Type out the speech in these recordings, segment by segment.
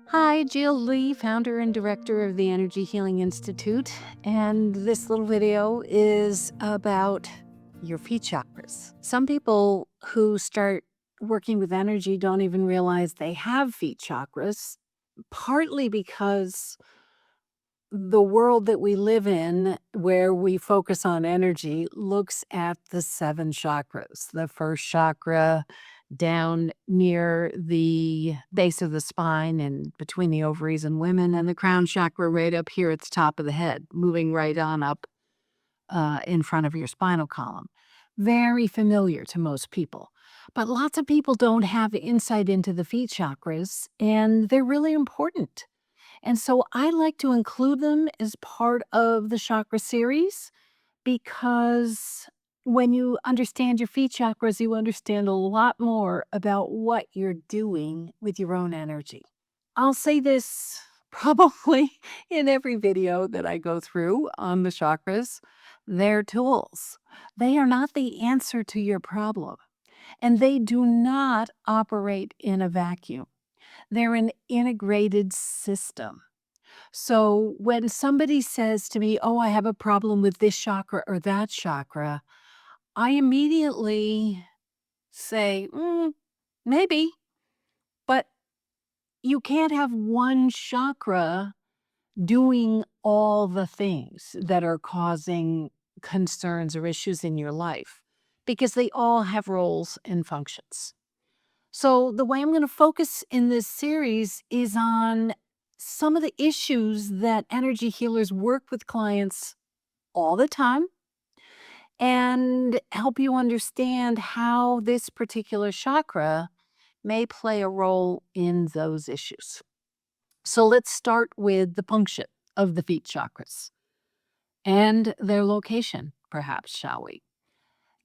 Hi, Jill Lee, founder and director of the Energy Healing Institute. And this little video is about your feet chakras. Some people who start working with energy don't even realize they have feet chakras, partly because the world that we live in, where we focus on energy, looks at the seven chakras. The first chakra down near the base of the spine and between the ovaries in women, and the crown chakra right up here at the top of the head, moving right on up in front of your spinal column. Very familiar to most people. But lots of people don't have insight into the feet chakras, and they're really important. And so I like to include them as part of the chakra series because when you understand your feet chakras, you understand a lot more about what you're doing with your own energy. I'll say this probably in every video that I go through on the chakras. They're tools. They are not the answer to your problem, and they do not operate in a vacuum. They're an integrated system. So when somebody says to me, "Oh, I have a problem with this chakra or that chakra," I immediately say, maybe, but you can't have one chakra doing all the things that are causing concerns or issues in your life because they all have roles and functions. So, the way I'm going to focus in this series is on some of the issues that energy healers work with clients all the time and help you understand how this particular chakra may play a role in those issues. So, let's start with the function of the feet chakras and their location, perhaps, shall we?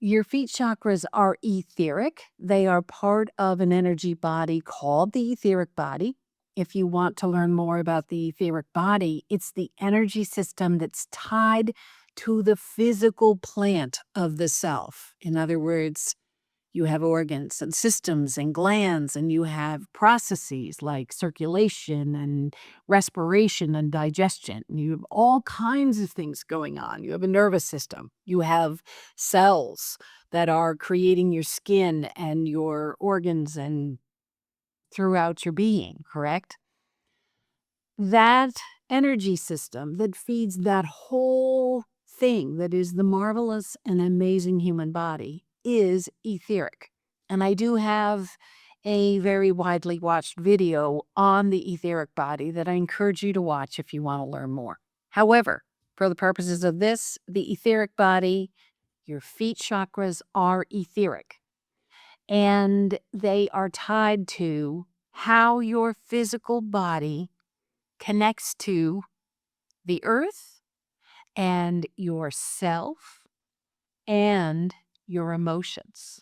Your feet chakras are etheric. They are part of an energy body called the etheric body. If you want to learn more about the etheric body, it's the energy system that's tied to the physical plant of the self. In other words, you have organs and systems and glands, and you have processes like circulation and respiration and digestion. You have all kinds of things going on. You have a nervous system. You have cells that are creating your skin and your organs and throughout your being, correct? That energy system that feeds that whole thing that is the marvelous and amazing human body is etheric. And I do have a very widely watched video on the etheric body that I encourage you to watch if you want to learn more. However, for the purposes of this, the etheric body, your feet chakras are etheric, and they are tied to how your physical body connects to the earth and yourself and your emotions.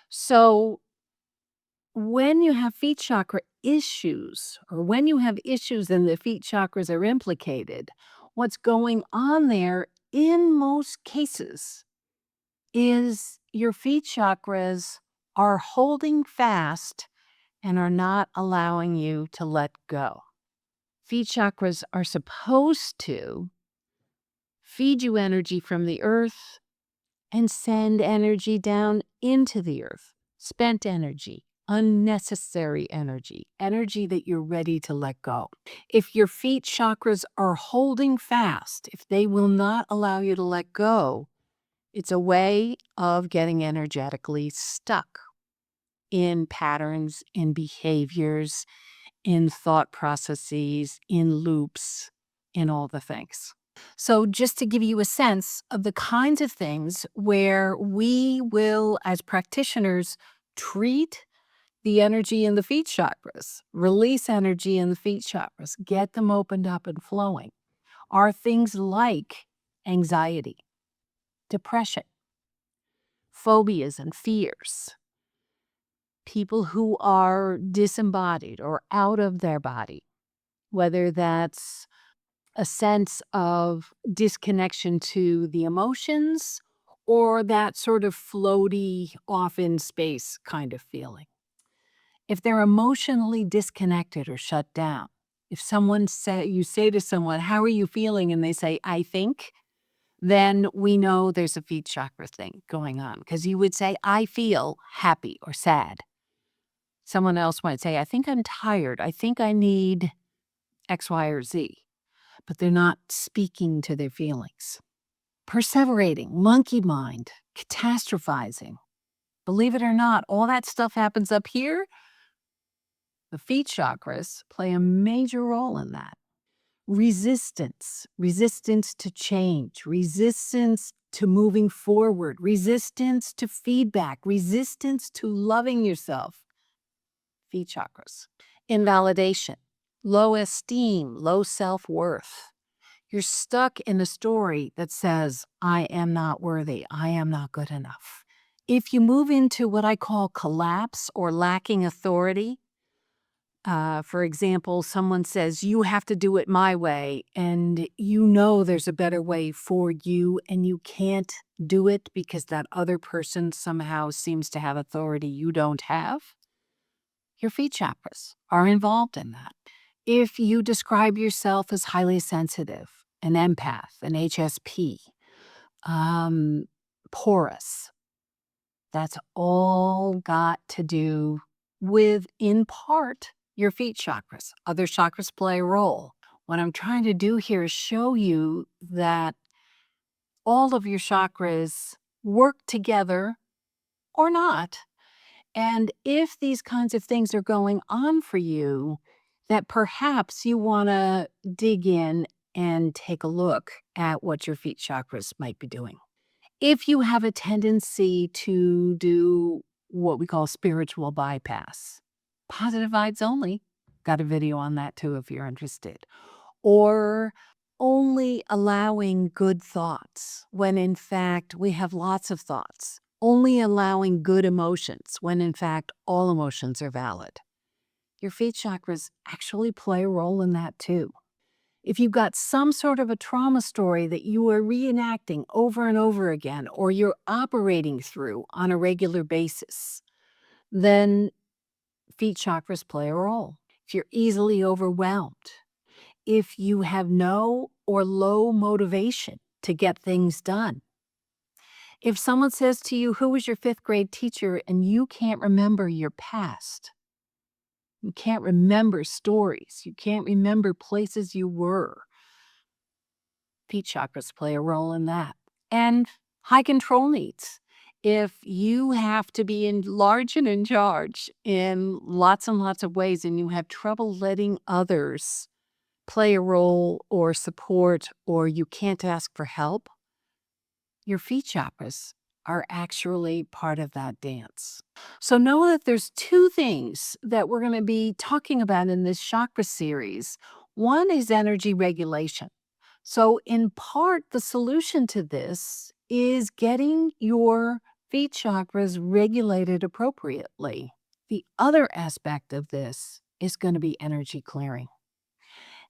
So, when you have feet chakra issues, or when you have issues and the feet chakras are implicated, what's going on there in most cases is your feet chakras are holding fast and are not allowing you to let go. Feet chakras are supposed to feed you energy from the earth and send energy down into the earth. Spent energy, unnecessary energy, energy that you're ready to let go. If your feet chakras are holding fast, if they will not allow you to let go, it's a way of getting energetically stuck in patterns, in behaviors, in thought processes, in loops, in all the things. So, just to give you a sense of the kinds of things where we will, as practitioners, treat the energy in the feet chakras, release energy in the feet chakras, get them opened up and flowing, are things like anxiety, depression, phobias and fears, people who are disembodied or out of their body, whether that's a sense of disconnection to the emotions or that sort of floaty, off in space kind of feeling. If they're emotionally disconnected or shut down, if you say to someone, "How are you feeling?" and they say, "I think," then we know there's a feet chakra thing going on, because you would say, "I feel happy or sad." Someone else might say, "I think I'm tired. I think I need X, Y, or Z," but they're not speaking to their feelings. Perseverating, monkey mind, catastrophizing. Believe it or not, all that stuff happens up here. The feet chakras play a major role in that. Resistance to change, resistance to moving forward, resistance to feedback, resistance to loving yourself. Feet chakras. Invalidation, low esteem, low self-worth. You're stuck in a story that says, "I am not worthy, I am not good enough." If you move into what I call collapse or lacking authority, for example, someone says, "You have to do it my way," and you know there's a better way for you, and you can't do it because that other person somehow seems to have authority you don't have. Your feet chakras are involved in that. If you describe yourself as highly sensitive, an empath, an HSP, porous, that's all got to do with, in part, your feet chakras. Other chakras play a role. What I'm trying to do here is show you that all of your chakras work together or not. And if these kinds of things are going on for you, that perhaps you want to dig in and take a look at what your feet chakras might be doing. If you have a tendency to do what we call spiritual bypass, positive vibes only, got a video on that too if you're interested, or only allowing good thoughts when in fact we have lots of thoughts, only allowing good emotions when in fact all emotions are valid. Your feet chakras actually play a role in that too. If you've got some sort of a trauma story that you are reenacting over and over again, or you're operating through on a regular basis, then feet chakras play a role. If you're easily overwhelmed, if you have no or low motivation to get things done, if someone says to you, "Who was your fifth grade teacher?" and you can't remember your past, you can't remember stories, you can't remember places you were, feet chakras play a role in that. And high control needs. If you have to be large and in charge in lots and lots of ways and you have trouble letting others play a role or support, or you can't ask for help, your feet chakras are actually part of that dance. So know that there's two things that we're going to be talking about in this chakra series. One is energy regulation. So in part, the solution to this is getting your feet chakras regulated appropriately. The other aspect of this is going to be energy clearing.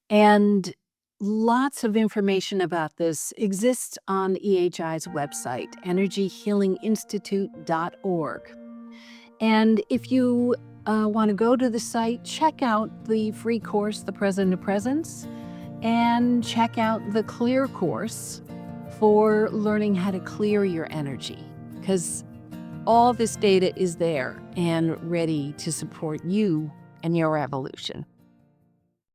And lots of information about this exists on EHI's website, energyhealinginstitute.org. And if you want to go to the site, check out the free course, The Present to Presence, and check out the Clear course for learning how to clear your energy, because all this data is there and ready to support you and your evolution.